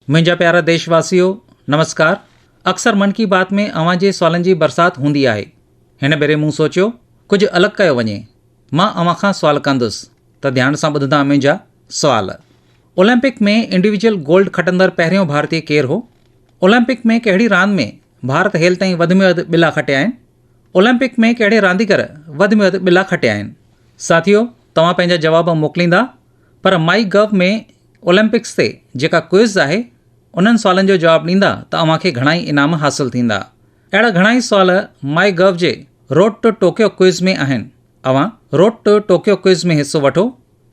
मुंहिंजा प्यारा देशवासियों नमस्कार। अक्सर मन की बात में अवां जे सवालनि जी बरसात हूंदी आहे। हिन भेरे मूं सोचियो कुझु अलॻि कयो वञे। मां अवां खां सुवाल कंदुसि त ध्यान सां ॿुधंदा मुंहिंजा सुवाल। ओलंपिक में इंडिविजुअल गोल्ड खटंदड़ पहिरियों भारतीय केरु हो? ओलंपिक में कहिड़ी रांदि में भारत हेल ताईं वधि में वधि ॿिला खटिया आहिनि? ओलंपिक में कहिड़े रांदीगर वधि में वधि ॿिला खटिया आहिनि? साथियो, तव्हां पंहिंजा जवाब मोकिलींदा, पर माई गव में ओलंपिक्स ते जेका क्विज़ आहे उन्हनि सुवालनि जो जवाबु ॾींदा त अव्हांखे घणाई इनाम हासिलु थींदा। अहिड़ा घणाई सुवाल माई गव जे रोड टू टोक्यो क्विज़ में आहिनि। अव्हां रोड टू टोक्यो क्विज़ में हिसो वठो।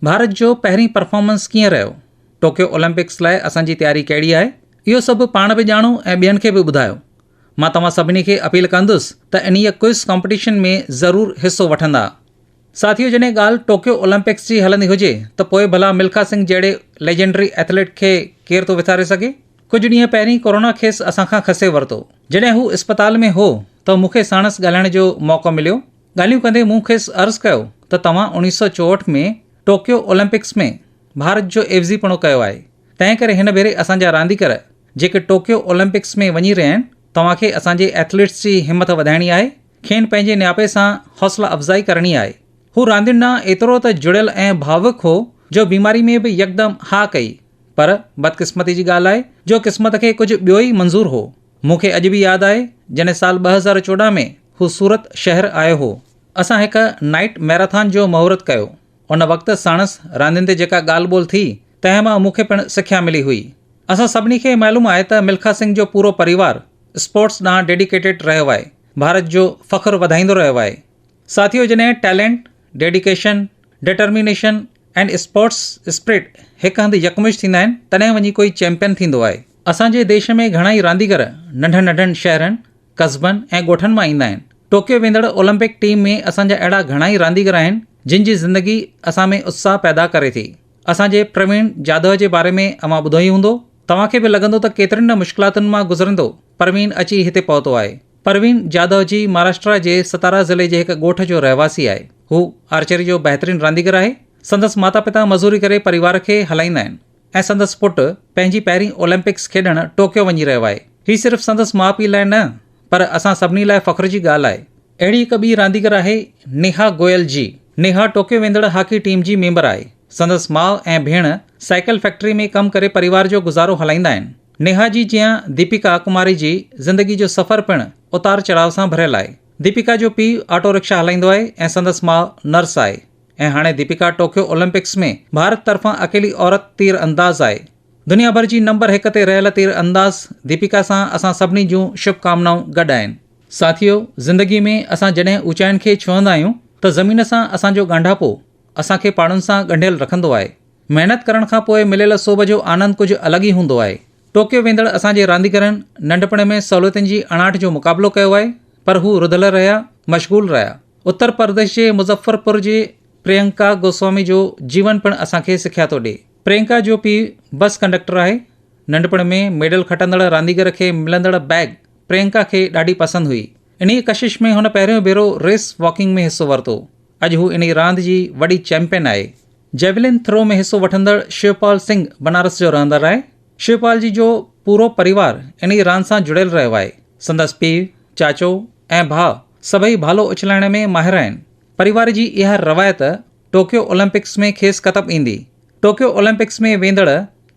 भारत जो पहिरीं परफॉर्मेंस कीअं रहियो? टोक्यो ओलंपिक्स लाइ असांजी तयारी कहिड़ी आहे? इहो सभु पाण बि ॼाणो ऐं ॿियनि खे बि ॿुधायो। मां तव्हां सभिनी खे अपील कंदुसि त इन्हीअ क्विज़ कॉम्पिटिशन में ज़रूरु हिसो वठंदा। साथियों, जॾहिं ॻाल्हि टोक्यो ओलंपिक्स जी हलंदी हुजे त पोइ भला मिल्खा सिंह जहिड़े लेजेंडरी एथलीट खे केरु थो विसारे सघे? कुझु ॾींहं पहिरीं कोरोना खेसि असांखां खसे वरितो। जॾहिं हू अस्पताल में हो त मूंखे साणसि ॻाल्हाइण जो मौक़ो मिलियो। ॻाल्हियूं कंदे मूं खेसि अर्ज़ु कयो त तव्हां 1964 में टोक्यो ओलंपिक्स में भारत जो एवज़ीपणो कयो आहे। तंहिं करे हिन भेरे असांजा रांदीगर जेके टोक्यो ओलंपिक्स में वञी रहिया आहिनि, तव्हांखे असांजे एथलीट्स जी हिमत वधाइणी आहे, खेनि पंहिंजे नियापे सां हौसला अफ़ज़ाई करणी आहे। हू रांदियुनि ॾांहुं एतिरो त जुड़ियल ऐं भावुक हो जो बीमारी में बि यकदम हा कई। पर बदकिस्मती जी ॻाल्हि आहे जो क़िस्मत खे कुझु ॿियो ई मंज़ूर हो। मूंखे अॼु बि यादि आहे जॾहिं साल 2014 में हू सूरत शहर आयो हो। असां हिकु नाइट मैराथन जो मुहूर्त कयो। उन वक़्तु साणसि रांदियुनि ते जेका ॻाल्हि ॿोल थी तंहिं मां मूंखे पिणु सिख्या मिली हुई। असां सभिनी खे मालूम आहे त मिल्खा सिंह जो पूरो परिवार स्पोर्ट्स ॾांहुं डेडिकेटेड रहियो आहे, भारत जो फ़ख्रु वधाईंदो रहियो आहे। साथियों, जॾहिं talent, dedication, determination and sports spirit हिकु हंधि यकमुश थींदा आहिनि तॾहिं वञी कोई चैंपियन थींदो आहे। असांजे देश में घणाई रांदीगर नंढनि नंढनि शहरनि, कस्बनि ऐं ॻोठनि मां ईंदा आहिनि। टोक्यो वेंदड़ ओलंपिक टीम में असांजा अहिड़ा घणाई रांदीगर आहिनि जिन जी ज़िंदगी असां में उत्साह पैदा करे थी। असांजे प्रवीण जाधव जे बारे में अव्हां ॿुधो ई हूंदो। तव्हांखे बि लॻंदो त केतिरनि न मुश्किलातुनि मां गुज़रंदो परवीन अची हिते पहुतो आहे। परवीन जाधव जी महाराष्ट्र जे सतारा ज़िले जे हिकु ॻोठ जो रहवासी आहे। हू आर्चरी जो बहितरीन रांदीगर आहे। संदसि माता पिता मज़ूरी करे परिवार खे हलाईंदा आहिनि ऐं संदसि पुटु पंहिंजी पहिरीं ओलंपिक्स खेॾणु टोक्यो वञी रहियो आहे। हीउ सिर्फ़ु संदसि माउ पीउ लाइ न, पर असां सभिनी लाइ फ़ख्र जी ॻाल्हि आहे। अहिड़ी हिकु ॿी रांदीगर आहे नेहा गोयल जी। नेहा टोक्यो वेंदड़ हॉकी टीम जी मेंबर आहे। संदसि माउ ऐं भेण साइकिल फैक्ट्री में कमु करे परिवार जो गुज़ारो हलाईंदा आहिनि। नेहा जी जीअं दीपिका कुमारी जी ज़िंदगी जो सफ़र पिणु उतार चढ़ाव सां भरियल आहे। दीपिका जो पीउ ऑटो रिक्शा हलाईंदो आहे ऐं संदसि माउ नर्स आहे। ऐं हाणे दीपिका टोक्यो ओलंपिक्स में भारत तरफ़ां अकेली औरत तीर अंदाज़ आहे। दुनिया भर जी नंबर 1 ते रहियल तीर अंदाज़ दीपिका सां असां सभिनी जूं शुभकामनाऊं गॾु आहिनि। साथियों, ज़िंदगी में असां जॾहिं ऊचाइनि खे छुहंदा आहियूं त ज़मीन सां असांजो ॻंढापो असांखे पाणुनि सां ॻंढियल रखंदो आहे। महिनत करण खां पोइ मिलियल सोभ जो आनंद कुझु अलॻि ई हूंदो आहे। टोक्यो वेंदड़ असांजे रांदीगरनि नंढपण में सहूलियतुनि जी अणाट जो मुक़ाबिलो कयो आहे, पर हू रुधल रहिया, मशगूल रहिया। उत्तर प्रदेश जे मुज़फ्फरपुर जे प्रियंका गोस्वामी जो जीवन पिणु असांखे सिख्या थो ॾिए। प्रियंका जो पीउ बस कंडक्टर आहे। नंढपण में मेडल खटंदड़ रांदीगर खे मिलंदड़ बैग प्रियंका खे ॾाढी पसंदि हुई। इन्ही कशिश में हुन पहिरियों भेरो रेस वॉकिंग में हिसो वरितो। अॼु हू इन रांदि जी वॾी चैंपियन आहे। जेवलिन थ्रो में हिसो वठंदड़ शिवपाल सिंह बनारस जो रहंदड़ आहे। शिवपाल जी जो पूरो परिवार इन रांदि सां जुड़ियल रहियो आहे। संदसि पीउ, चाचो ऐं भाउ सभई भालो उछलाइण में माहिर आहिनि। परिवार जी इहा रवायत टोक्यो ओलंपिक्स में खेसि कतब ईंदी। टोक्यो ओलंपिक्स में वेंदड़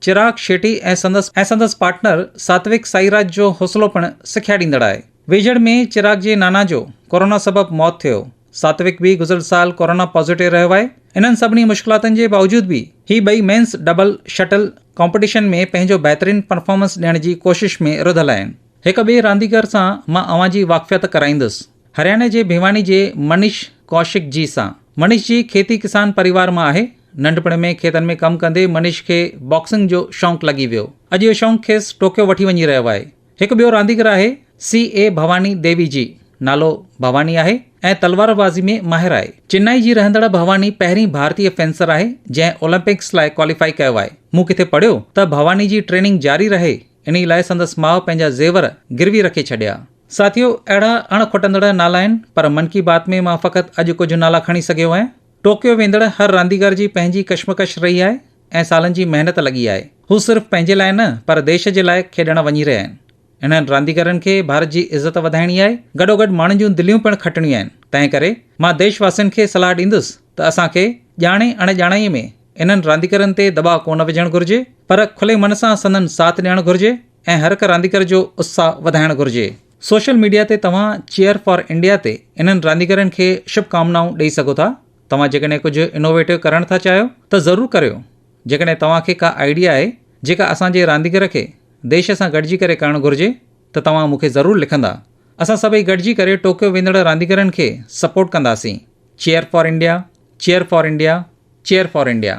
चिराग शेट्टी ऐं संदसि पार्टनर सात्विक साईराज जो हौसलो पिणु सिख्या ॾींदड़ आहे। वेझड़ में चिराग जे नाना जो कोरोना सबबि मौत थियो। सात्विक बि गुज़िरियल साल कोरोना पॉज़िटिव रहियो आहे। इन्हनि सभिनी मुश्किलातुनि जे बावजूदि बि ही ॿई मेंस डबल शटल कॉम्पिटिशन में पंहिंजो बहितरीन परफॉर्मेंस ॾियण जी कोशिश में रुधल आहिनि। हिकु ॿिए रांदीगर सां मां अव्हां जी वाक़फ़ियत कराईंदुसि। हरियाणा जे भिवानी जे मनीष कौशिक जी सां। मनीष जी खेती किसान परिवार मां आहे। नंढपण में खेतनि में कमु कंदे मनीष खे बॉक्सिंग जो शौक़ु लॻी वियो। अॼु इहो शौक़ु खेसि टोक्यो वठी वञी रहियो आहे। हिकु ॿियो रांदीगर आहे CA भवानी देवी जी। नालो भवानी आहे ऐं तलवारबाज़ी में माहिर आहे। चेन्नई जी रहंदड़ भवानी पहिरीं भारतीय फेंसर आहे जंहिं ओलंपिक्स लाइ क्वालिफाई कयो आहे। मूं किथे पढ़ियो त भवानी जी ट्रेनिंग जारी रहे, इन लाइ संदसि माउ पंहिंजा ज़ेवर गिरवी रखे छॾिया। साथियों, अहिड़ा अणखुटंदड़ नाला आहिनि, पर मन की बात में मां फ़क़ति अॼु कुझु नाला खणी सघियो आहियां। टोक्यो वेंदड़ हर रांदीगर जी पंहिंजी कश्मकश रही आहे ऐं सालनि जी महिनत लॻी आहे। हू सिर्फ़ु पंहिंजे लाइ न पर देश जे लाइ खेॾण वञी रहिया आहिनि। इन्हनि रांदीगरनि खे भारत जी इज़त वधाइणी आहे, गॾोगॾु माण्हुनि जूं दिलियूं पिणु खटणियूं आहिनि। तंहिं करे मां देशवासियुनि खे सलाह ॾींदुसि त असांखे ॼाणे अणॼाणाईअ में इन्हनि रांदीगरनि ते दबाउ कोन विझणु घुरिजे, पर खुले मन सां संदनि साथ ॾियणु घुरिजे ऐं हर हिक रांदीगर जो उत्साह वधाइणु घुरिजे। सोशल मीडिया ते तव्हां चीयर फॉर इंडिया ते इन्हनि रांदीगरनि खे शुभकामनाऊं ॾेई सघो था। तव्हां जेकॾहिं कुझु इनोवेटिव करणु था चाहियो त ज़रूरु करियो। जेकॾहिं तव्हांखे का आइडिया आहे जेका असांजे रांदीगर खे देश सां गॾिजी करे करणु घुरिजे त तव्हां मूंखे ज़रूरु लिखंदा। असां सभई गॾिजी करे टोकियो वेंदड़ रांदीगरनि खे सपोर्ट कंदासीं। Cheer for India, cheer for India, cheer for India.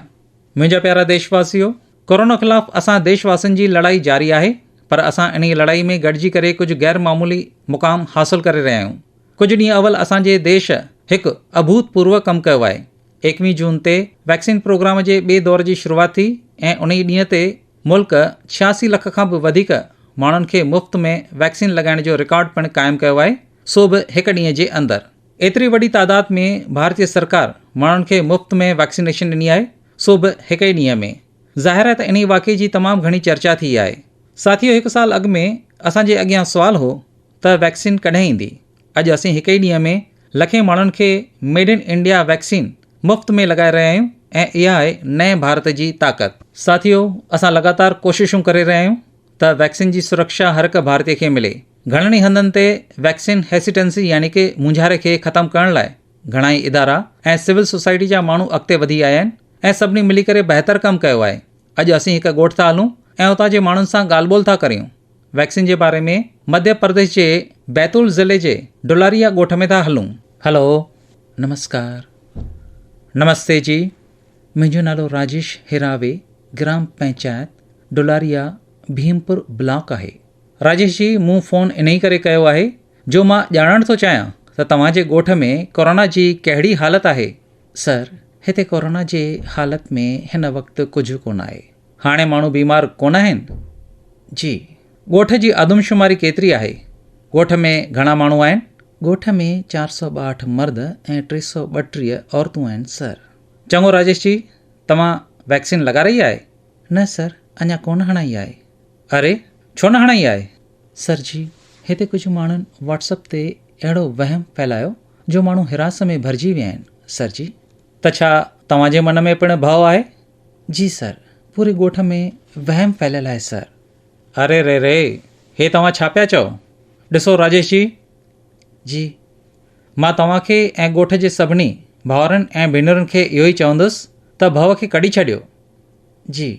मुंहिंजा प्यारा देशवासियो, कोरोना ख़िलाफ़ असां देशवासियुनि जी लड़ाई जारी आहे, पर असां इन लड़ाई में गॾिजी करे कुझु गैर मामूली मुक़ाम हासिल करे रहिया आहियूं। कुझु ॾींहं अवल असांजे देश हिकु अभूतपूर्व कमु कयो आहे। 21 जून ते वैक्सीन प्रोग्राम जे ॿिए दौर जी शुरूआति थी ऐं उन ॾींहं ते मुल्क 86 लख खां बि वधीक माण्हुनि खे मुफ़्त में वैक्सीन लॻाइण जो रिकॉर्ड पिणु क़ाइमु कयो आहे, सो बि हिकु ॾींहं जे अंदरि। एतिरी वॾी तादाद में भारतीय सरकार माण्हुनि खे मुफ़्त में वैक्सीनेशन ॾिनी आहे, सो बि हिक ई ॾींहं में। ज़ाहिर आहे त इन वाक़े जी तमामु घणी चर्चा थी आहे। साथियो, हिकु साल अॻु में असांजे अॻियां सुवालु हो त वैक्सीन कॾहिं ईंदी। अॼु असीं हिक ई ॾींहं में लखे माण्हुनि खे मेड इन इंडिया वैक्सीन मुफ़्त में लॻाए रहिया आहियूं ऐं इहा आहे नए भारत जी ताक़त। साथियो, असां लगातार कोशिशूं करे रहिया आहियूं त वैक्सीन जी सुरक्षा हर हिक भारतीय खे मिले। घणनि ई हंधनि ते वैक्सीन हेसिटेंसी यानी कि मुंझारे खे ख़तमु करण लाइ घणाई इदारा ऐं सिविल सोसाइटी जा माण्हू अॻिते वधी आया आहिनि ऐं सभिनी मिली करे बहितर कमु कयो आहे। अॼु असीं हिकु ॻोठ था हलूं ऐं उतां जे माण्हुनि सां ॻाल्हि ॿोल था करियूं। वैक्सीन जे बारे में मध्य प्रदेश जे बैतूल ज़िले जे डुलारिया ॻोठ में था हलूं। हलो, नमस्कार। नमस्ते जी, मुंहिंजो नालो राजेश हिरावे, ग्राम पंचायत डुलारिया भीमपुर ब्लॉक आहे। राजेश जी, मूं फ़ोन इन ई करे कयो आहे जो मां ॼाणणु थो चाहियां त तव्हांजे ॻोठ में कोरोना जी कहिड़ी हालत आहे। सर, हिते कोरोना जे हालत में हिन वक़्तु कुझु कोन आहे। हाणे माण्हू बीमार कोन आहिनि। जी। ॻोठ जी आदमशुमारी केतिरी आहे? ॻोठ में घणा माण्हू आहिनि? ॻोठ में 462 मर्द ऐं 332 औरतूं आहिनि सर। चङो राजेश जी, तव्हां वैक्सीन लॻाराई आहे? न सर, अञा कोन हणाई आहे। अरे, छो न हणाई आहे? सर जी, हिते कुझु माण्हुनि व्हाट्सअप ते अहिड़ो वहम फैलायो जो माण्हू हिरास में भरिजी विया आहिनि सर जी। त छा तव्हांजे मन में पिणु भउ आहे? जी सर, पूरे ॻोठ में वहम फैलियल आहे सर। अरे रे रे, हे तव्हां छा पिया चओ? ॾिसो राजेश जी, मां तव्हांखे ऐं ॻोठ जे सभिनी भाउरनि ऐं भेनरुनि खे इहो ई चवंदुसि त भउ खे कढी छॾियो। जी,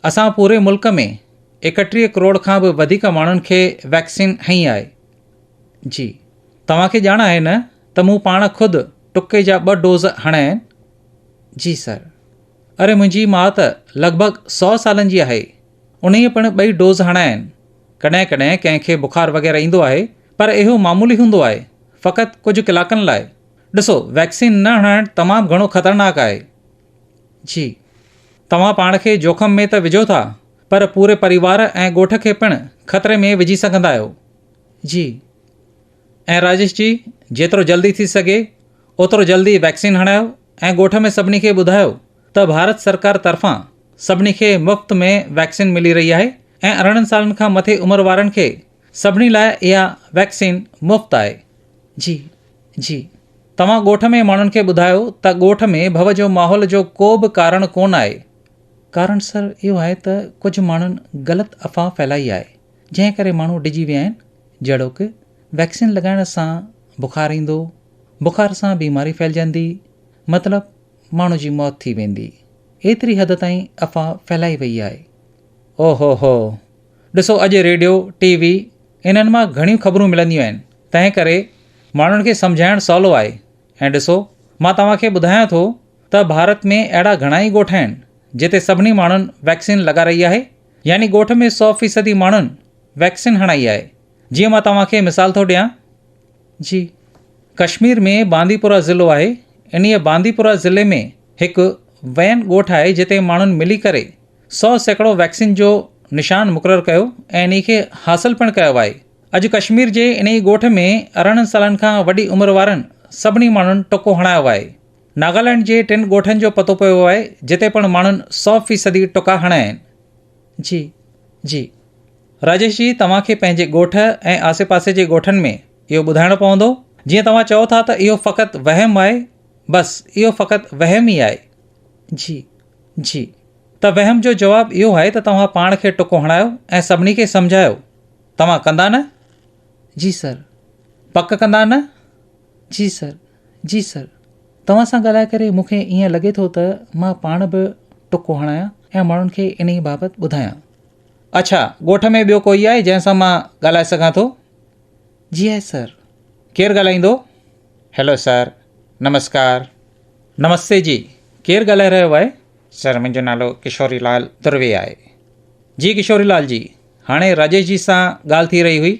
असां पूरे मुल्क में 31 करोड़ खां बि वधीक माण्हुनि खे वैक्सीन हई आहे। जी, तव्हांखे ॼाण आहे न त मूं पाण ख़ुदि टुके जा 2 डोज़ हणाया आहिनि। जी सर। अरे, मुंहिंजी माउ त लॻभॻि 100 सालनि जी आहे, उन्हीअ पिणु 2 डोज़ हणाया आहिनि। कॾहिं कॾहिं कंहिंखे बुखार वग़ैरह ईंदो आहे, पर इहो मामूली हूंदो आहे, फ़क़ति कुझु कलाकनि लाइ। ॾिसो, वैक्सीन न हणाइणु तमामु घणो ख़तरनाक आहे। जी, तव्हां पाण खे जोखम में त विझो था, पर पूरे परिवार ऐं ॻोठ खे पिणु ख़तरे में विझी सघंदा आहियो। जी, ऐं राजेश जी, जेतिरो जल्दी थी सघे ओतिरो जल्दी वैक्सीन हणायो ऐं ॻोठ में सभिनी खे ॿुधायो त भारत सरकार तरफ़ां सभिनी खे मुफ़्त में वैक्सीन मिली रही आहे ऐं 18 सालनि खां मथे उमिरि वारनि खे सभिनी लाइ इहा वैक्सीन मुफ़्त आहे। जी जी, तव्हां ॻोठ में माण्हुनि खे ॿुधायो त ॻोठ में भउ जो माहौल जो को बि कारण कोन आहे। कारण सर इहो आहे त कुझु माण्हुनि ग़लति अफ़वाह फैलाई आहे, जंहिं करे माण्हू डिॼी विया आहिनि, जहिड़ो कि वैक्सीन लॻाइण सां बुखार ईंदो, बुखार सां बीमारी फैलिजंदी, मतिलबु माण्हू जी मौत थी वेंदी। एतिरी हद ताईं अफ़वाह फैलाई वई आहे। ओहो हो, ॾिसो, अॼु रेडियो TV इन्हनि मां घणियूं ख़बरूं मिलंदियूं आहिनि, तंहिं करे माण्हुनि खे सम्झाइणु सवलो आहे। ऐं ॾिसो, मां तव्हांखे ॿुधायां थो त भारत में अहिड़ा घणाई ॻोठ आहिनि जिते सभिनी माण्हुनि वैक्सीन लॻाराई आहे, यानी ॻोठ में 100% माण्हुनि वैक्सीन हणाई आहे। जीअं मां तव्हांखे मिसाल थो ॾियां। जी, कश्मीर में बांदीपुरा ज़िलो आहे। इन्हीअ बांदीपुरा ज़िले में हिकु वैन ॻोठ आहे जिते माण्हुनि मिली करे 100% वैक्सीन जो निशान मुक़ररु कयो ऐं इन खे हासिल पिणु कयो आहे। अॼु कश्मीर जे इन ई ॻोठ में 18 सालनि खां वॾी उमिरि वारनि सभिनी माण्हुनि टुको हणायो आहे। नागालैंड जे 3 ॻोठनि जो पतो पियो आहे जिते पिणु माण्हुनि 100% टुका हणिया आहिनि। जी जी राजेश जी, तव्हांखे पंहिंजे ॻोठ ऐं आसे पासे जे ॻोठनि में इहो ॿुधाइणो पवंदो। जीअं तव्हां चओ था त इहो फ़क़ति वहम आहे, बसि इहो फ़क़ति वहम ई आहे। जी जी त वहम जो जवाबु इहो आहे त तव्हां पाण खे टुको हणायो ऐं सभिनी खे सम्झायो। तव्हां कंदा न? जी सर। पक कंदा न? जी सर, जी सर। तव्हां सां ॻाल्हाए करे मूंखे ईअं लॻे थो त मां पाण बि टुको हणायां ऐं माण्हुनि खे इन ई बाबति ॿुधायां। अच्छा, ॻोठ में ॿियो कोई आहे जंहिंसां मां ॻाल्हाए सघां थो? जी आहे सर। केरु ॻाल्हाईंदो? हेलो सर, नमस्कार। नमस्ते जी, केरु ॻाल्हाए रहियो आहे? सर, मुंहिंजो नालो किशोरीलाल दुर्वे आहे। जी किशोरीलाल जी, हाणे राजेश जी सां ॻाल्हि थी रही हुई।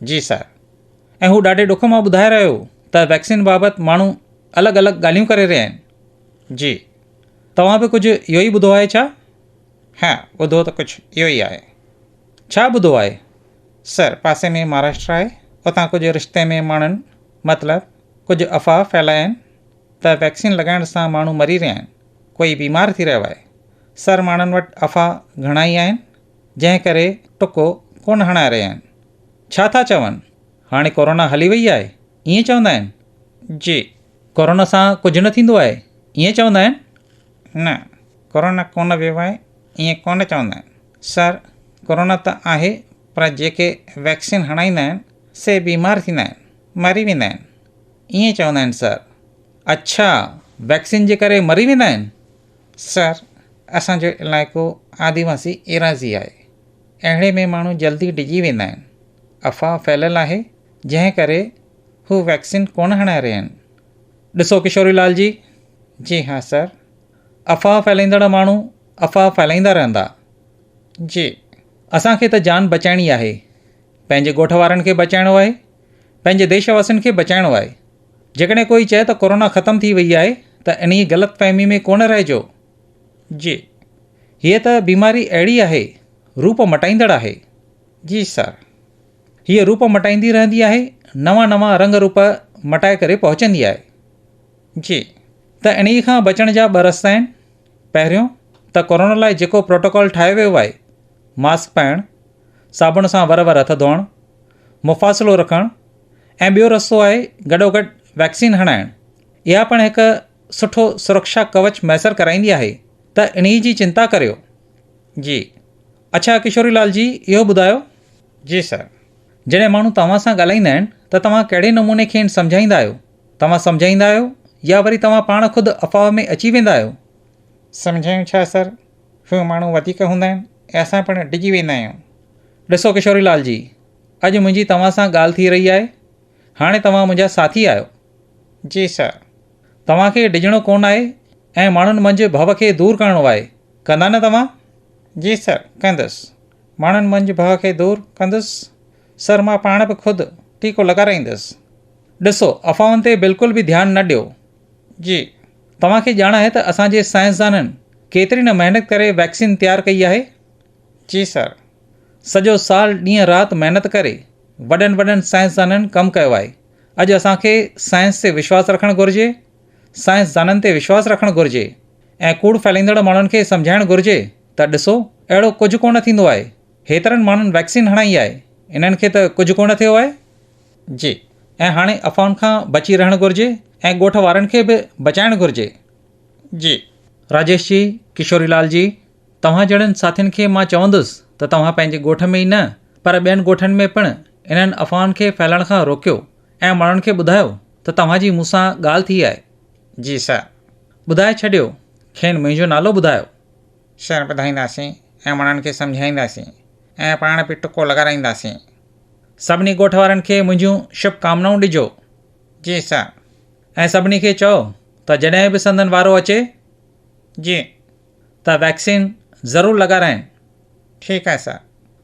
जी सर। ऐं हू ॾाढे ॾुख मां ॿुधाए रहियो त वैक्सीन बाबति माण्हू अलॻि अलॻि ॻाल्हियूं करे रहिया आहिनि। जी, तव्हां बि कुझु इहो ई ॿुधो आहे छा? हा, ॿुधो त कुझु इहो ई आहे। छा ॿुधो आहे? सर, पासे में महाराष्ट्र आहे, उतां कुझु रिश्ते में माण्हुनि मतिलबु कुझु अफ़वाह फैलाया आहिनि त वैक्सीन लॻाइण सां माण्हू मरी रहिया आहिनि, कोई बीमार थी रहियो आहे। सर, माण्हुनि वटि अफ़वाह घणाई आहिनि, जंहिं करे टुको कोन हणाए रहिया आहिनि। छा था चवनि? हाणे कोरोना हली वई आहे, ईअं चवंदा आहिनि? जी, कोरोना सां कुझु न थींदो आहे, ईअं चवंदा आहिनि? न, कोरोना कोन वियो आहे, ईअं कोन चवंदा आहिनि। सर, कोरोना त आहे, पर जेके वैक्सीन हणाईंदा आहिनि से बीमार थींदा आहिनि, मरी वेंदा आहिनि, ईअं चवंदा आहिनि सर। अच्छा, वैक्सीन जे करे मरी वेंदा आहिनि? सर, असांजो इलाइक़ो आदिवासी एराज़ी आहे, अहिड़े में माण्हू जल्दी डिॼी वेंदा आहिनि। अफ़वाह फैलियलु आहे, जंहिं करे हू वैक्सीन कोन हणाए रहिया आहिनि। ॾिसो किशोरीलाल जी। जी हा सर। अफ़वाह फैलाईंदड़ माण्हू अफ़वाह फैलाईंदा रहंदा। जी, असांखे त जान बचाइणी आहे, पंहिंजे ॻोठ वारनि खे बचाइणो आहे, पंहिंजे देशवासियुनि खे बचाइणो आहे। जेकॾहिं कोई चए त कोरोना ख़तमु थी वई आहे त इन ई ग़लतफ़हमी में कोन रहिजो। जी, हीअ त बीमारी अहिड़ी आहे, रूप मटाईंदड़ आहे। जी सर। हीअ रूप मटाईंदी रहंदी आहे, नवां नवां रंग रूप मटाए करे पहुचंदी आहे। जी, त इन ई खां बचण जा 2 रस्ता आहिनि। पहिरियों त कोरोना लाइ जेको प्रोटोकॉल ठाहियो वियो आहे, मास्क पाइणु, साबुण सां वर हथ धोइणु, मुफ़ासिलो रखणु, ऐं ॿियो रस्तो आहे गॾोगॾु वैक्सीन हणाइणु। इहा पिणु हिकु सुठो सुरक्षा कवच मैसर कराईंदी आहे, त इन जी चिंता करियो। जी, अच्छा किशोरीलाल जी, इहो ॿुधायो। जी सर। जॾहिं माण्हू तव्हां सां ॻाल्हाईंदा आहिनि त तव्हां कहिड़े नमूने खेनि सम्झाईंदा आहियो? तव्हां सम्झाईंदा आहियो या वरी तव्हां पाण ख़ुदि अफ़वाह में अची वेंदा आहियो? सम्झायूं छा सर, हू माण्हू वधीक हूंदा आहिनि ऐं असां पिणु डिॼी वेंदा आहियूं। ॾिसो किशोरीलाल जी, अॼु मुंहिंजी तव्हां सां ॻाल्हि थी रही आहे, हाणे तव्हां मुंहिंजा साथी आहियो। जी सर। तव्हांखे डिॼणो कोन आहे ऐं माण्हुनि मंझि भउ खे दूरि करिणो आहे, कंदा न तव्हां? जी सर, कंदुसि, माण्हुनि मंझि भउ खे दूरि कंदुसि। सर, मां पाण बि ख़ुदि टीको लॻाराईंदुसि। ॾिसो, अफ़वाहुनि ते बिल्कुलु बि ध्यानु न ॾियो। जी, तव्हांखे ॼाण आहे त असांजे साइंसदाननि केतिरी न महिनत करे वैक्सीन तयारु कई आहे। जी सर। सॼो साल ॾींहुं राति महिनत करे वॾनि वॾनि साइंसदाननि कमु कयो आहे। अॼु असांखे साइंस ते विश्वासु रखणु घुरिजे, साइंसदाननि ते विश्वासु रखणु घुरिजे ऐं कूड़ फैलाईंदड़ माण्हुनि खे सम्झाइणु घुरिजे त ॾिसो, अहिड़ो कुझु कोन थींदो आहे। हेतिरनि माण्हुनि वैक्सीन हणाई आहे, इन्हनि खे त कुझु कोन थियो आहे। जी, ऐं हाणे अफ़वाहुनि खां बची रहणु घुरिजे ऐं ॻोठ वारनि खे बि बचाइणु घुरिजे। जी, राजेश जी, किशोरीलाल जी, तव्हां जहिड़नि साथियुनि खे मां चवंदुसि त तव्हां पंहिंजे ॻोठ में ई न पर ॿियनि ॻोठनि में पिणु इन्हनि अफ़वाहुनि खे फैलण खां रोकियो ऐं माण्हुनि खे ॿुधायो त तव्हांजी मूंसां ॻाल्हि थी आहे। जी सर। ॿुधाए छॾियो, खेनि मुंहिंजो नालो ॿुधायो। सर, ॿुधाईंदासीं ऐं माण्हुनि खे सम्झाईंदासीं ऐं पाण बि टुको लॻाराईंदासीं। सभिनी ॻोठ वारनि खे मुंहिंजूं शुभकामनाऊं ॾिजो। जी सर। ऐं सभिनी खे चओ त जॾहिं बि संदन वारो अचे, जी, त वैक्सीन ज़रूरु लॻाराइनि। ठीकु आहे सर।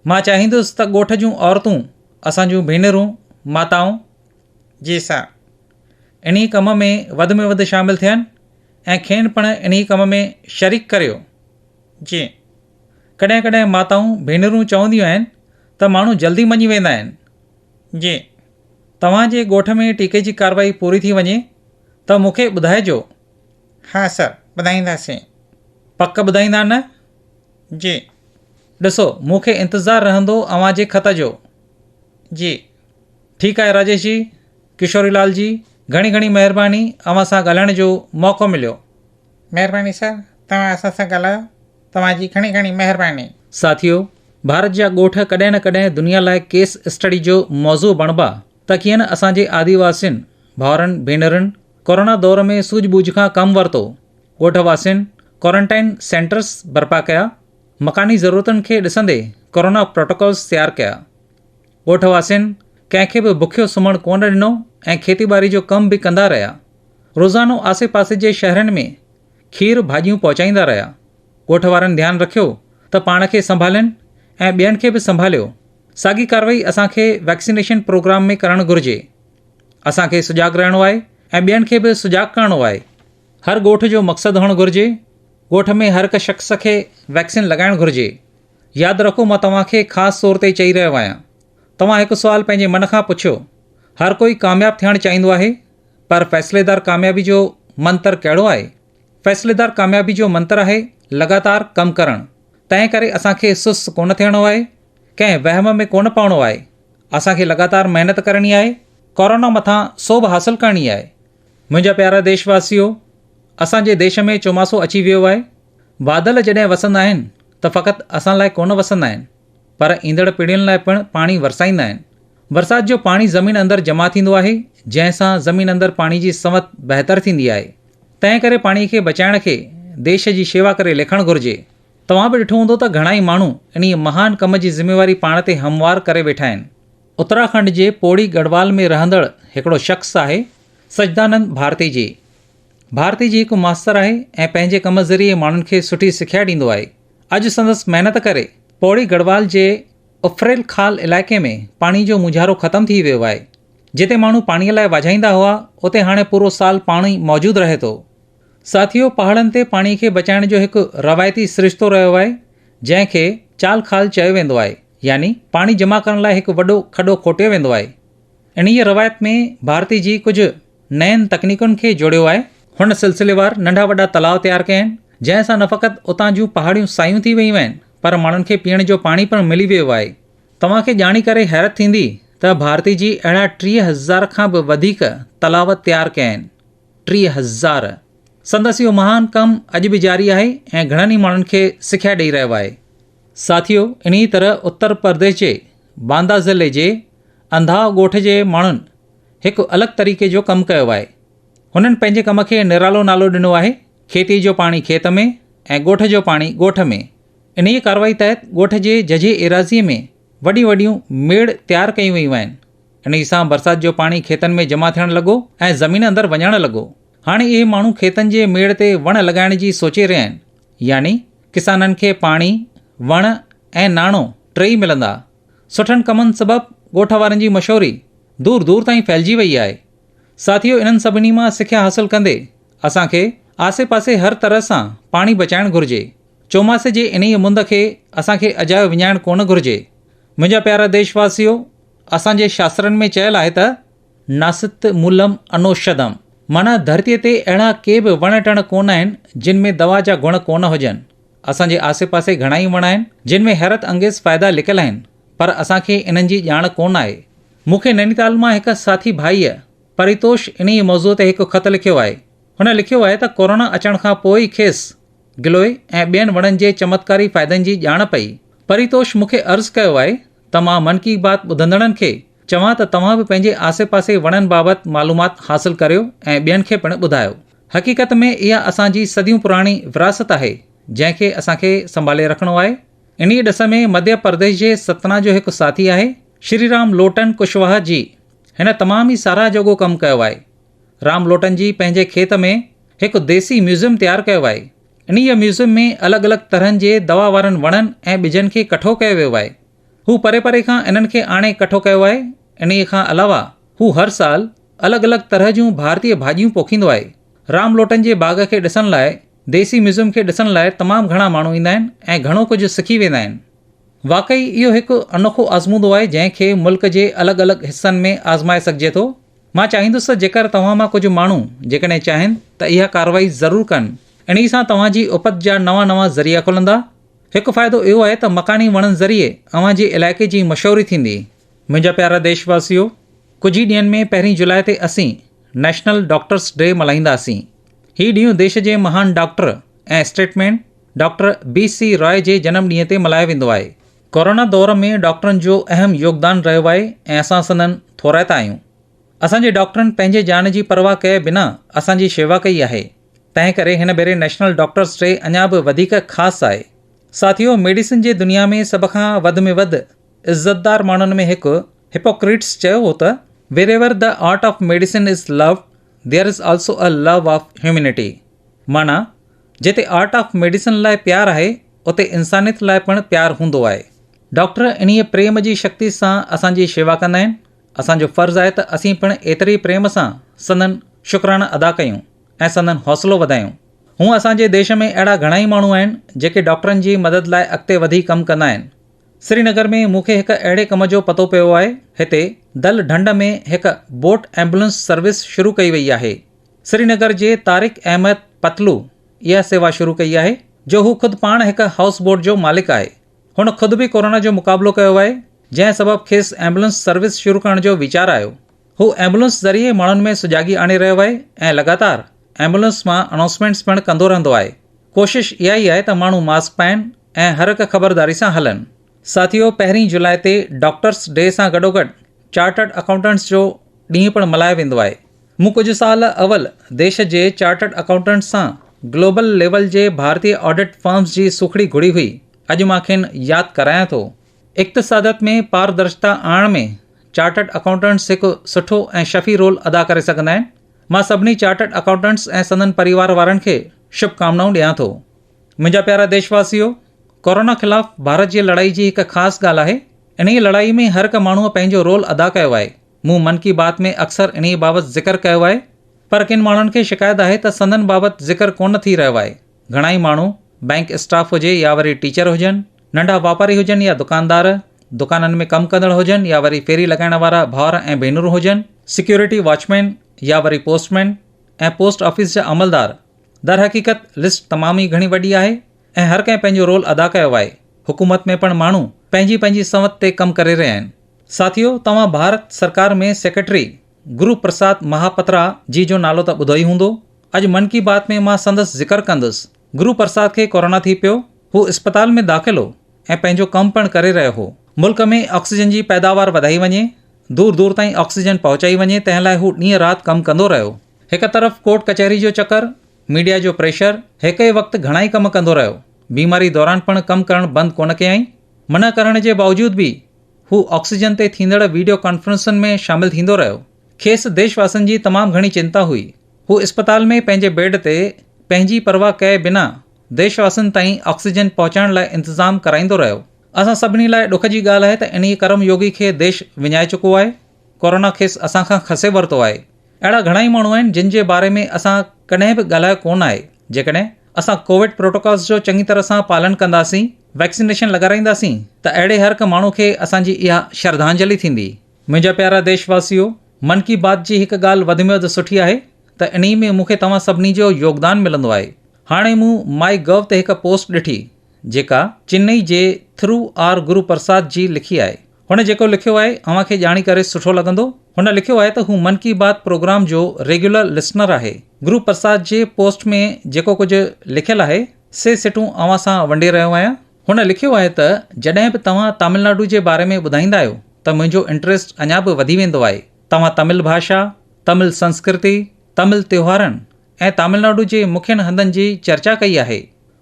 मां चाहींदुसि त ॻोठ जूं औरतूं, असांजूं भेनरूं, माताऊं, जी सर, इन्ही कम में वधि शामिलु थियनि ऐं खेनि पिणु इन्ही कम में शरीक करियो। जी, कॾहिं कॾहिं माताऊं भेनरूं चवंदियूं आहिनि त माण्हू जल्दी मञी वेंदा आहिनि। जी, तव्हांजे ॻोठ में टीके जी कार्रवाई पूरी थी वञे त मूंखे ॿुधाइजो। हाँ सर, ॿुधाईंदासीं। पक ॿुधाईंदा न? जी ॾिसो, मूंखे इंतज़ारु रहंदो अव्हां जे ख़त जो। जी। ठीकु आहे राजेश जी, किशोरीलाल जी, घणी घणी महिरबानी अव्हां सां ॻाल्हाइण जो मौक़ो मिलियो। महिरबानी सर, तव्हां असां सां ॻाल्हायो, तव्हांजी घणी घणी महिरबानी। साथियो, भारत जा ॻोठ कॾहिं न कॾहिं दुनिया लाइ केस स्टडी जो मौज़ू बणिबा त कीअं न असांजे आदिवासियुनि भाउरनि भेनरुनि कोरोना दौर में सूझबूझ खां कमु वरितो। ॻोठ वासियुनि क्वारंटाइन सेंटर्स बर्पा कया, मकानी ज़रूरतुनि खे ॾिसंदे कोरोना प्रोटोकॉल्स तयारु कया। ॻोठ वासियुनि कंहिंखे बि बुखियो सुम्हणु कोन ॾिनो ऐं खेती ॿाड़ी जो कमु बि कंदा रहिया। रोज़ानो आसे पासे जे शहरनि में खीर भाॼियूं पहुचाईंदा रहिया। ॻोठ वारनि ध्यानु रखियो त पाण खे संभालनि ऐं ॿियनि खे बि संभालियो। साॻी कार्रवाई असांखे वैक्सीनेशन प्रोग्राम में करणु घुरिजे। असांखे सुजाॻ रहणो आहे ऐं ॿियनि खे बि सुजाॻ करणो आहे। हर ॻोठ जो मक़सदु हुअणु घुरिजे। ॻोठ में हर हिकु शख़्स खे वैक्सीन लॻाइणु घुरिजे। यादि रखो, मां तव्हांखे ख़ासि तौर ते चई रहियो आहियां। तव्हां हिकु सुवालु पंहिंजे मन खां पुछियो, हर कोई कामयाबु थियणु चाहींदो आहे, पर फ़ैसिलेदार कामयाबी जो मंत्र कहिड़ो आहे? फ़ैसिलेदार कामयाबी जो मंत्र आहे लॻातार कमु करणु। तंहिं करे असांखे सुस्त कोन थियणो आहे, कंहिं वहम में कोन पवणो आहे। असांखे लॻातार महिनत करणी आहे, कोरोना मथां सोभ हासिलु करणी आहे। मुंहिंजा प्यारा देशवासियो, असांजे देश में चोमासो अची वियो आहे। बादल जॾहिं वसंदा आहिनि त फ़क़ति असां लाइ कोन वसंदा आहिनि, पर ईंदड़ पीढ़ियुनि लाइ पिणु पाणी वरसाईंदा आहिनि। बरसाति जो पाणी ज़मीन अंदरि जमा थींदो आहे, जंहिंसां ज़मीन अंदरि पाणी जी संवत बहितर थींदी आहे। तंहिं करे पाणी खे बचाइण खे देश जी शेवा करे लिखणु घुरिजे। तव्हां बि ॾिठो हूंदो त घणाई माण्हू इन महान कम जी ज़िम्मेवारी पाण ते हमवार करे वेठा आहिनि। उत्तराखंड जे पौड़ी गढ़वाल में रहंदड़ हिकिड़ो शख़्स आहे सजदानंद भारती जी। भारती जी हिकु मास्तर आहे ऐं पंहिंजे कम ज़रिए माण्हुनि खे सुठी सिख्या ॾींदो आहे। अॼु संदसि महिनत करे पौड़ी गढ़वाल जे उफरेल खाल इलाइक़े में पाणी जो मुझारो ख़तमु थी वियो आहे। जिते माण्हू पाणीअ लाइ वाझाईंदा हुआ, उते हाणे पूरो साल पाणी मौजूदु रहे थो। साथियो, पहाड़नि ते पाणी खे बचाइण जो हिकु रवायती सिरिश्तो रहियो आहे, जंहिंखे चाल खाल चयो वेंदो आहे, यानी पाणी जमा करण लाइ हिकु वॾो खॾो खोटियो वेंदो आहे। इन्हीअ रवायत में भारती जी कुझु नयनि तकनीकुनि खे जोड़ियो आहे। हुन सिलसिलेवार नंढा वॾा तलाव तयारु कया आहिनि, जंहिंसां न फ़क़ति उतां जूं पहाड़ियूं सायूं थी वियूं आहिनि, पर माण्हुनि खे पीअण जो पाणी पिणु मिली वियो आहे। तव्हांखे ॼाणी करे हैरत थींदी त भारती जी अहिड़ा 30,000 खां बि वधीक तलाव तयारु कया आहिनि। 30,000। संदसि इहो महान कमु अॼु बि जारी आहे ऐं घणनि ई माण्हुनि खे सिख्या ॾेई रहियो आहे। साथियो, इन्ही तरह उत्तर प्रदेश जे बांदा ज़िले जे अंधाव ॻोठ जे माण्हुनि हिकु अलॻि तरीक़े जो कमु कयो आहे। हुननि पंहिंजे कम खे निरालो नालो ॾिनो आहे, खेती जो पाणी खेत में ऐं ॻोठ जो पाणी ॻोठ में। इन्हीअ कार्रवाई तहत ॻोठ जे जझे एराज़ीअ में वॾियूं वॾियूं मेड़ तयारु कयूं वयूं आहिनि। इन सां बरसाति जो पाणी खेतनि में जमा थियणु लॻो ऐं ज़मीन अंदरि वञणु लॻो। हाणे इहे माण्हू खेतनि जे मेड़ ते वण लॻाइण जी सोचे रहिया आहिनि, यानी किसाननि खे पाणी, वण ऐं नाणो टई मिलंदा। सुठनि कमनि सबबि ॻोठ वारनि जी मशहूरी दूर दूर ताईं फैलिजी वई आहे। साथियो, इन्हनि सभिनी मां सिख्या हासिलु कंदे असांखे आसे पासे हर तरह सां पाणी बचाइणु घुरिजे। चोमासे जे इन्हीअ मुंद खे असांखे अजायो विञाइणु कोन घुरिजे। मुंहिंजा प्यारा देशवासियो, असांजे शास्त्रनि में चयल आहे त नासित मूलम अनौषधम, माना धरतीअ ते अहिड़ा के बि वण टण कोन आहिनि जिन में दवा जा गुण कोन हुजनि। असांजे आसे पासे घणाई वण आहिनि जिन में हैरत अंगेज़ फ़ाइदा लिकियल आहिनि, पर असांखे इन्हनि जी ॼाण कोन आहे। मूंखे नैनीताल मां हिकु साथी भाईअ परितोष इन्हीअ मौज़ूअ ते हिकु ख़त लिखियो आहे। हुन लिखियो आहे त कोरोना अचण खां पोइ ई खेसि गिलोय ऐं ॿियनि वणनि जे चमत्कारी फ़ाइदनि जी ॼाण पई। परितोष मूंखे अर्ज़ु कयो आहे त मां मन की बात ॿुधंदड़नि खे चवां त तव्हां बि पंहिंजे आसे पासे वणनि बाबति मालूमात हासिलु करियो ऐं ॿियनि खे पिणु ॿुधायो। हक़ीक़त में इहा असांजी सदियूं पुराणी विरासत आहे, जंहिंखे असांखे संभाले रखिणो आहे। इन्हीअ ॾिस में मध्य प्रदेश जे सतना जो हिकु साथी आहे श्रीराम लोटन कुशवाहा जी। हिन तमामु ई साराह जोॻो कमु कयो आहे। राम लोटन जी पंहिंजे खेत में हिकु देसी म्यूज़ियम तयारु कयो आहे। इन्हीअ म्यूज़ियम में अलॻि अलॻि तरहनि जे दवा वारनि वणनि ऐं ॿिजनि खे कठो कयो वियो आहे। हू परे परे खां इन्हनि खे आणे कठो कयो आहे। इन्हीअ खां अलावा हू हर साल अलॻि अलॻि तरह जूं भारतीय भाॼियूं पोखींदो आहे। राम लोटन जे बाग़ खे ॾिसण लाइ, देसी म्यूज़ियम खे ॾिसण लाइ तमामु घणा माण्हू ईंदा आहिनि ऐं घणो कुझु सिखी वेंदा आहिनि। वाक़ई इहो हिकु अनोखो आज़मूदो आहे जंहिंखे मुल्क जे अलॻि अलॻि हिस्सनि में आज़माए सघिजे थो। मां चाहींदुसि त जेकर तव्हां मां कुझु माण्हू जेकॾहिं चाहिनि त इहा कार्रवाई ज़रूरु कनि। इन सां तव्हांजी उपति जा नवां ज़रिया खुलंदा। हिकु फ़ाइदो इहो आहे त मकानी वणनि ज़रिए अव्हांजे इलाइक़े जी मशहूरी थींदी। मुंहिंजा प्यारा देशवासियो, कुझु ई ॾींहंनि में 1 जुलाई ते असीं नेशनल डॉक्टर्स डे मल्हाईंदासीं। हीउ ॾींहुं देश जे महान डॉक्टर ऐं स्टेटमैन डॉक्टर BC रॉय जे जनम ॾींहं ते मल्हायो वेंदो आहे। कोरोना दौर में डॉक्टरनि जो अहम योगदान रहियो आहे ऐं असां संदनि थोराइता आहियूं। असांजे डॉक्टरनि पंहिंजे जान जी परवाह कए बिना असांजी शेवा कई आहे। तंहिं करे हिन भेरे नेशनल डॉक्टर्स डे अञा बि वधीक ख़ासि आहे। साथियो, मेडिसिन जे दुनिया में सभ खां वधि में वधि इज़तदार माण्हुनि में हिकु हिपोक्रेट्स चयो हो त wherever the art of medicine is loved, there is also a love of humanity। माना जिते आर्ट ऑफ मेडिसिन लाइ प्यार आहे उते इंसानियत लाइ पिणु प्यार हूंदो आहे। डॉक्टर इन्हीअ प्रेम जी शक्ति सां असांजी शेवा कंदा आहिनि। असांजो फ़र्ज़ु आहे त असीं पिणु एतिरी प्रेम सां संदनि शुक्राना अदा कयूं ऐं संदनि हौसलो वधायूं। हूअं असांजे देश में अहिड़ा घणा ई माण्हू आहिनि जेके डॉक्टरनि जी मदद लाइ अॻिते वधी कमु कंदा आहिनि। श्रीनगर में मूंखे हिकु अहिड़े कम जो पतो पियो आहे। हिते दल ढंढ में हिकु बोट एम्बुलेंस सर्विस शुरू कई वई आहे। श्रीनगर जे तारिक अहमद पतलू इहा सेवा शुरू कई आहे जो हू ख़ुदि पाण हिकु हाउस बोट जो मालिक आहे। हुन ख़ुदि बि कोरोना जो मुक़ाबिलो कयो आहे, जंहिं सबबु खेसि एम्बुलेंस सर्विस शुरू करण जो वीचारु आयो। हू एम्बुलेंस ज़रिए माण्हुनि में सुजाॻी आणे रहियो आहे ऐं लगातार एम्बुलेंस मां अनाउंसमेंट्स पिणु कंदो रहंदो आहे। कोशिशि इहा ई आहे त माण्हू मास्क पाइनि ऐं हर हिकु ख़बरदारी सां हलनि। साथियो, 1 जुलाई ते डॉक्टर्स डे सां गॾोगॾु चार्टर्ड अकाउंटेंट्स जो ॾींहुं पिणु मल्हायो वेंदो आहे। मूं कुझु साल अवल देश जे चार्टर्ड अकाउंटेंट्स सां ग्लोबल लेवल जे भारतीय ऑडिट फर्म्स जी सुखड़ी घुड़ी हुई। अॼु मां खेनि यादि करायां थो। इक़्तिसादत में पारदर्शिता आणण में चार्टर्ड अकाउंटेंट्स हिकु सुठो ऐं शफ़ी रोल अदा करे सघंदा आहिनि। मां सभिनी चार्टर्ड अकाउंटेंट्स ऐं संदनि परिवार वारनि खे शुभकामनाऊं ॾियां थो। मुंहिंजा प्यारा देशवासियो, कोरोना ख़िलाफ़ भारत जी लड़ाई जी हिकु ख़ासि ॻाल्हि आहे। इन्ही लड़ाई में हर हिकु माण्हूअ पंहिंजो रोल अदा कयो आहे। मूं मन की बात में अक्सर इन्ही बाबति ज़िक्र कयो आहे, पर किन माण्हुनि खे शिकायत आहे त संदनि बाबति ज़िक्र कोन थी रहियो आहे। घणा ई माण्हू बैंक स्टाफ हुजे या वरी टीचर हुजनि, नंढा वापारी हुजनि या दुकानदार, दुकाननि में कमु कंदड़ हुजनि या वरी फेरी लॻाइण वारा भाउर ऐं भेनरूं हुजनि, सिक्योरिटी वॉचमैन या वरी पोस्टमैन ऐं पोस्ट ऑफिस जा अमलदार। दर हक़ीक़त लिस्ट तमामु ई घणी वॾी आहे ऐं हर कंहिं पंहिंजो रोल अदा कयो आहे। हुकूमत में पिणु माण्हू पंहिंजी पंहिंजी संवत ते कमु करे रहिया आहिनि। साथियो, तव्हां भारत सरकार में सेक्रेटरी गुरु प्रसाद महापत्रा जी जो नालो त ॿुधो ई हूंदो। अॼु मन की बात में मां संदसि ज़िक्र कंदुसि। गुरु प्रसाद खे कोरोना थी पियो। हू अस्पताल में दाख़िल हो ऐं पंहिंजो कमु पिणु करे रहियो हो। मुल्क में ऑक्सीजन जी पैदावार वधाई वञे, दूर दूर ताईं ऑक्सीजन पहुचाई वञे, तंहिं लाइ हू ॾींहुं राति कमु कंदो रहियो। हिकु तरफ़ कोर्ट कचहरी जो चकर, मीडिया जो प्रेशर, हिक ई वक़्तु घणा ई कमु कंदो रहियो। बीमारी दौरान पिणु कमु करणु बंदि कोन कयई। मना करण जे बावजूद बि हू ऑक्सीजन ते थींदड़ वीडियो कॉन्फ्रेंसनि में शामिल थींदो रहियो। खेसि देशवासियुनि जी तमामु घणी चिंता हुई। हू अस्पताल में पंहिंजे बेड ते पंहिंजी परवाह कए बिना देशवासियुनि ताईं ऑक्सीजन पहुचाइण लाइ इंतज़ाम कराईंदो रहियो। असां सभिनी लाइ ॾुख जी ॻाल्हि आहे त इन्ही करम योगी खे देश विञाए चुको आहे। कोरोना खेसि असां खां खसे वरितो आहे। अहिड़ा घणा ई माण्हू आहिनि जिन जे बारे में असां कॾहिं बि ॻाल्हायो कोन आहे। जेकॾहिं असां कोविड प्रोटोकॉल्स जो चङी तरह सां पालन कंदासीं, वैक्सीनेशन लॻाराईंदासीं, त अहिड़े हर हिकु माण्हू खे असांजी इहा श्रद्धांजलि थींदी। मुंहिंजा प्यारा देशवासियो, मन की बात जी हिकु ॻाल्हि वधि में वधि सुठी आहे त इन्ही में मूंखे तव्हां सभिनी जो योगदान मिलंदो आहे। हाणे मूं माई गव ते हिकु पोस्ट ॾिठी जेका चेन्नई जे थ्रू आर गुरु प्रसाद जी लिखी आहे। हुन जेको लिखियो आहे अव्हांखे ॼाणी करे सुठो लॻंदो। हुन लिखियो आहे त हू मन की बात प्रोग्राम जो रेगुलर लिसनर आहे। गुरु प्रसाद जे पोस्ट में जेको कुझु लिखियलु आहे से सिटूं अव्हां सां वंडे रहियो आहियां। हुन लिखियो आहे त जॾहिं बि तव्हां तमिलनाडु जे बारे में ॿुधाईंदा आहियो त मुंहिंजो इंट्रस्ट अञा बि वधी वेंदो आहे। तव्हां तमिल भाषा, तमिल संस्कृति, तमिल त्योहारनि ऐं तमिलनाडु जे मुख्यनि हंधनि जी चर्चा कई आहे।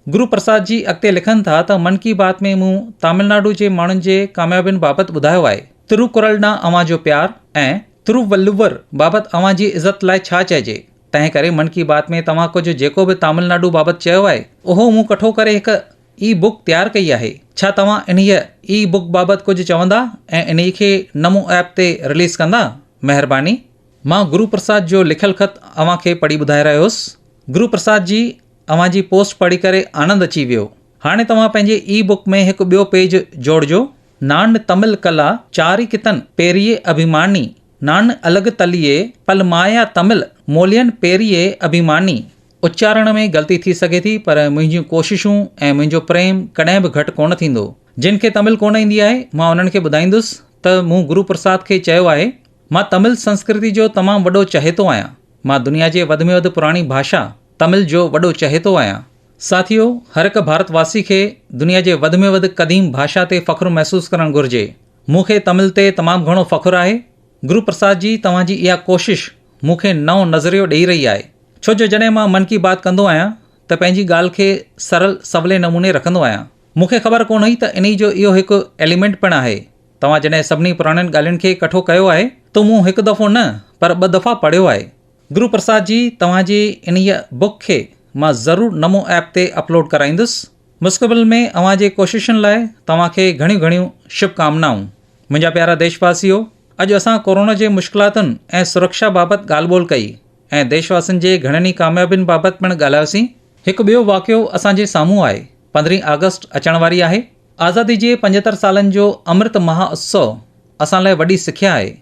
गुरु प्रसाद जी अॻिते लिखनि था त मन की बात में मूं तमिलनाडु जे माण्हुनि जे कामयाबियुनि बाबति ॿुधायो आहे। तिरुकुरल ॾांहुं अव्हां जो प्यार ऐं तिरुवल्लुवर बाबति अव्हां जी इज़त लाइ छा चइजे। तंहिं करे मन की बात में तव्हां कुझु जेको बि तमिलनाडु बाबति चयो आहे उहो मूं कठो करे हिकु ई बुक तयारु कई आहे। छा तव्हां इन्हीअ ई बुक बाबति कुझु चवंदा ऐं इन्ही खे नमो ऐप ते रिलीज़ कंदा? महिरबानी। मां गुरु प्रसाद जो लिखियलु ख़त अव्हां खे पढ़ी ॿुधाए रहियो हुउसि। गुरु प्रसाद जी, अव्हां जी पोस्ट पढ़ी करे आनंद अची वियो। हाणे तव्हां पंहिंजे ई बुक में हिकु ॿियो पेज जोड़िजो। नान तमिल कला चारिकितन पेरिये अभिमानी नान अलग तलिए पल माया तमिल मोलियन पेरिए अभिमानी। उच्चारण में ग़लती थी सघे थी, पर मुंहिंजियूं कोशिशूं ऐं मुंहिंजो प्रेम कॾहिं बि घटि कोन थींदो। जिन खे तमिल कोन ईंदी आहे मां उन्हनि खे ॿुधाईंदुसि त मूं गुरु प्रसाद खे चयो आहे, मां तमिल संस्कृति जो तमामु वॾो चहेतो आहियां। मां दुनिया जे वधि में वधि पुराणी भाषा तमिल जो वॾो चहेतो आहियां। साथियो, हर हिकु भारतवासी खे दुनिया जे वधि में वधि क़दीम भाषा ते फ़ख़्रु महसूसु करणु घुरिजे। मूंखे तमिल ते तमामु घणो फ़ख़्रु आहे। गुरु प्रसाद जी, तव्हांजी इहा कोशिश मूंखे नओं नज़रियो ॾेई रही आहे। छो जो जॾहिं मां मन की बात कंदो आहियां त पंहिंजी ॻाल्हि खे सरल सवले नमूने रखंदो आहियां। मूंखे ख़बर कोन हुई त इन जो इहो हिकु एलिमेंट पिणु आहे। तव्हां जॾहिं सभिनी पुराणनि ॻाल्हियुनि खे इकठो कयो आहे त मूं हिकु दफ़ो न पर 2 दफ़ा पढ़ियो आहे। गुरु प्रसाद जी, तव्हांजी इन बुक खे मां ज़रूरु नमो ऐप ते अपलोड कराईंदुसि। मुस्तक़बिल में अव्हां जे कोशिशुनि लाइ तव्हांखे घणियूं घणियूं शुभकामनाऊं। मुंहिंजा प्यारा देशवासियो, अॼु असां कोरोना जे मुश्किलातुनि ऐं सुरक्षा बाबति ॻाल्हि ॿोल कई ऐं देशवासियुनि जे घणनि ई कामयाबियुनि बाबति पिणु ॻाल्हायोसीं। हिकु ॿियो वाक़ियो असांजे साम्हूं आहे। 15 अगस्त अचण वारी आहे। आज़ादी जे 75 सालनि जो अमृत महोत्सव असां लाइ वॾी सिख्या आहे।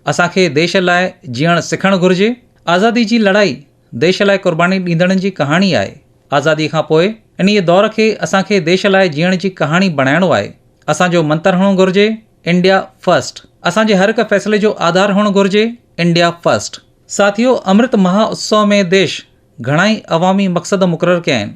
असांखे देश लाइ जीअण सिखणु घुरिजे। आज़ादी जी लड़ाई देश लाइ क़ुर्बानी ॾींदड़नि जी कहाणी आहे। आज़ादी खां पोइ इन्हीअ दौर खे असांखे देश लाइ जीअण जी कहाणी बणाइणो आहे। असांजो मंत्र हुअणु घुरिजे, इंडिया फर्स्ट। असांजे हर हिकु फ़ैसिले जो आधार हुअणु घुरिजे, इंडिया फर्स्ट। साथियो, अमृत महोत्सव में देश घणाई अवामी मक़सद मुक़ररु कया आहिनि।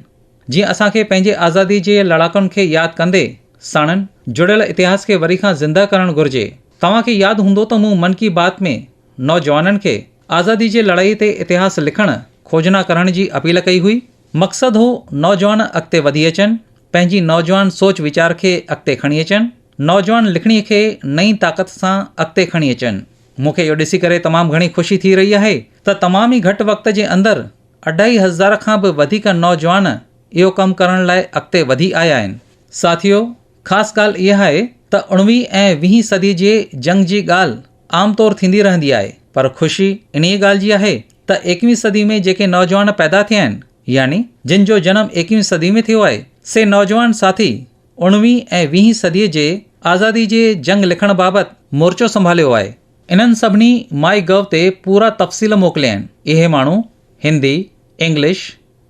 जीअं असांखे पंहिंजे आज़ादी जे लड़ाकुनि खे यादि कंदे साणनि जुड़ियल इतिहास खे वरी खां ज़िंदा करणु घुरिजे। तव्हांखे यादि हूंदो त मूं मन की बात में नौजवाननि खे आज़ादी जे लड़ाई ते इतिहास लिखणु खोजना करण जी अपील कई हुई। मक़सदु हो नौजवान अॻिते वधी अचनि, पंहिंजी नौजवान सोच वीचार खे अॻिते खणी अचनि, नौजवान लिखणीअ खे नई ताक़त सां अॻिते खणी अचनि। मूंखे इहो ॾिसी करे तमामु घणी ख़ुशी थी रही आहे त तमामु ई घटि वक़्त जे अंदरि 2500 खां बि वधीक नौजवान इहो कमु करण लाइ अॻिते वधी आया आहिनि। साथियो, ख़ासि ॻाल्हि इहा आहे त 19वीं ऐं 20वीं सदी जे जंग जी ॻाल्हि आमतौरु थींदी रहंदी आहे, पर ख़ुशी इन ॻाल्हि जी आहे त 21वीं सदी में जेके नौजवान पैदा थिया आहिनि, यानी जिन जो जनम 21वीं सदी में थियो आहे, से नौजवान साथी 19वीं ऐं 20वीं सदीअ जे आज़ादी जे जंग लिखण बाबति मोर्चो संभालियो आहे। इन्हनि सभिनी माई गव ते पूरा तफ़सील मोकिलिया आहिनि। इहे माण्हू हिंदी, इंग्लिश,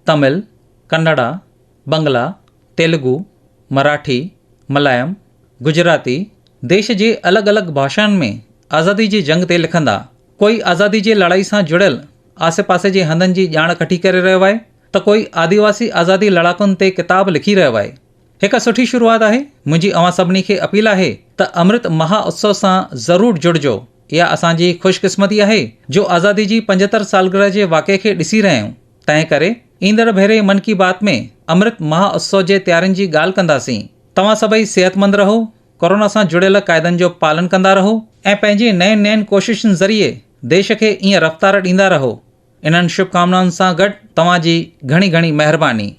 तमिल, कन्नड़ा, बंगला, तेलुगु, मराठी, मलयालम, गुजराती, देश जे अलॻि अलॻि भाषाउनि में आज़ादी जी जंग ते लिखंदा। कोई आज़ादी जे लड़ाई सां जुड़ियल आसे पासे जे हंधनि जी ॼाण कठी करे रहियो आहे त कोई आदिवासी आज़ादी लड़ाकुनि ते किताब लिखी रहियो आहे। हिकु सुठी शुरूआत आहे। मुंहिंजी अव्हां सभिनी खे अपील आहे त अमृत महोत्सव सां ज़रूरु जुड़िजो। इहा असांजी ख़ुशकिस्मती आहे जो आज़ादी जी 75 सालगिरह जे वाक़े खे ॾिसी रहिया आहियूं। तंहिं करे ईंदड़ भेरे मन की बात में अमृत महोत्सव जे तयारियुनि जी ॻाल्हि कंदासीं। तव्हां सभई सेहतमंद रहो, कोरोना सां जुड़ियल क़ाइदनि जो पालन कंदा रहो ऐं पंहिंजे नयनि कोशिशुनि ज़रिए देश खे ईअं रफ़्तार ॾींदा रहो। इन्हनि शुभकामनाउनि सां गॾु तव्हांजी घणी घणी महिरबानी।